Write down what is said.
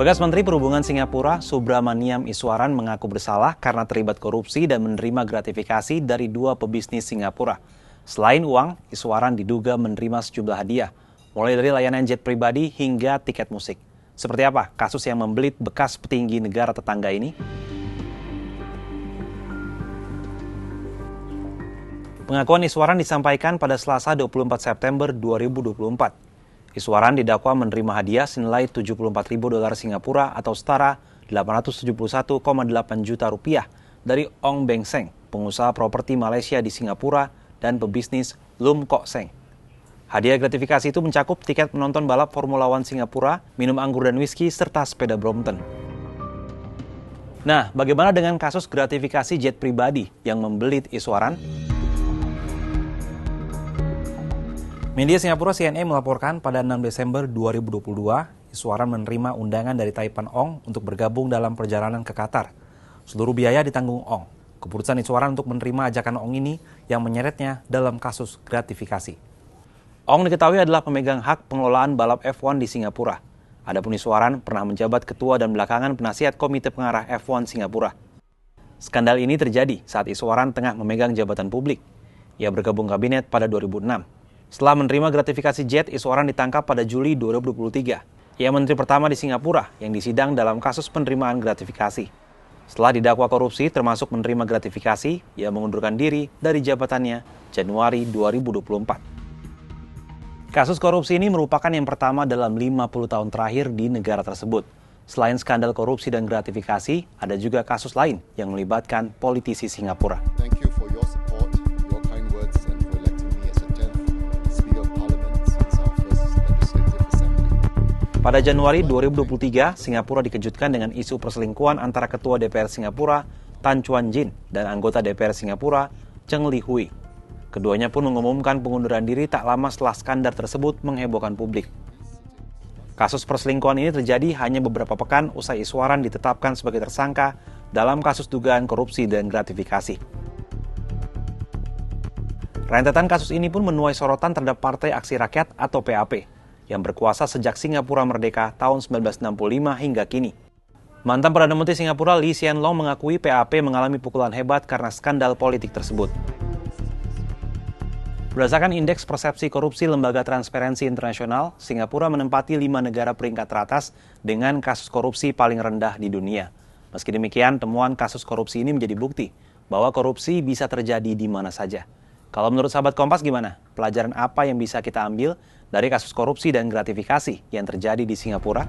Bekas Menteri Perhubungan Singapura, Subramaniam Iswaran mengaku bersalah karena terlibat korupsi dan menerima gratifikasi dari dua pebisnis Singapura. Selain uang, Iswaran diduga menerima sejumlah hadiah, mulai dari layanan jet pribadi hingga tiket musik. Seperti apa kasus yang membelit bekas petinggi negara tetangga ini? Pengakuan Iswaran disampaikan pada Selasa 24 September 2024. Iswaran didakwa menerima hadiah senilai 74.000 dolar Singapura atau setara 871,8 juta rupiah dari Ong Beng Seng, pengusaha properti Malaysia di Singapura dan pebisnis Lum Kok Seng. Hadiah gratifikasi itu mencakup tiket menonton balap Formula One Singapura, minum anggur dan whisky, serta sepeda Brompton. Nah, bagaimana dengan kasus gratifikasi jet pribadi yang membelit Iswaran? Media Singapura CNN melaporkan pada 6 Desember 2022, Iswaran menerima undangan dari Taipan Ong untuk bergabung dalam perjalanan ke Qatar. Seluruh biaya ditanggung Ong. Keputusan Iswaran untuk menerima ajakan Ong ini yang menyeretnya dalam kasus gratifikasi. Ong diketahui adalah pemegang hak pengelolaan balap F1 di Singapura. Adapun Iswaran pernah menjabat ketua dan belakangan penasihat Komite Pengarah F1 Singapura. Skandal ini terjadi saat Iswaran tengah memegang jabatan publik. Ia bergabung kabinet pada 2006. Setelah menerima gratifikasi jet, Iswaran ditangkap pada Juli 2023. Ia menteri pertama di Singapura yang disidang dalam kasus penerimaan gratifikasi. Setelah didakwa korupsi termasuk menerima gratifikasi, ia mengundurkan diri dari jabatannya Januari 2024. Kasus korupsi ini merupakan yang pertama dalam 50 tahun terakhir di negara tersebut. Selain skandal korupsi dan gratifikasi, ada juga kasus lain yang melibatkan politisi Singapura. Thank you for your support, your kind words, and for electing me as a 10th Speaker of Parliament since our first Legislative Assembly. Pada Januari 2023, Singapura dikejutkan dengan isu perselingkuhan antara Ketua DPR Singapura, Tan Chuan Jin, dan anggota DPR Singapura, Cheng Li Hui. Keduanya pun mengumumkan pengunduran diri tak lama setelah skandal tersebut menghebohkan publik. Kasus perselingkuhan ini terjadi hanya beberapa pekan usai Iswaran ditetapkan sebagai tersangka dalam kasus dugaan korupsi dan gratifikasi. Rentetan kasus ini pun menuai sorotan terhadap Partai Aksi Rakyat atau PAP yang berkuasa sejak Singapura merdeka tahun 1965 hingga kini. Mantan Perdana Menteri Singapura Lee Hsien Loong mengakui PAP mengalami pukulan hebat karena skandal politik tersebut. Berdasarkan Indeks Persepsi Korupsi Lembaga Transparansi Internasional, Singapura menempati 5 negara peringkat teratas dengan kasus korupsi paling rendah di dunia. Meski demikian, temuan kasus korupsi ini menjadi bukti bahwa korupsi bisa terjadi di mana saja. Kalau menurut sahabat Kompas gimana? Pelajaran apa yang bisa kita ambil dari kasus korupsi dan gratifikasi yang terjadi di Singapura?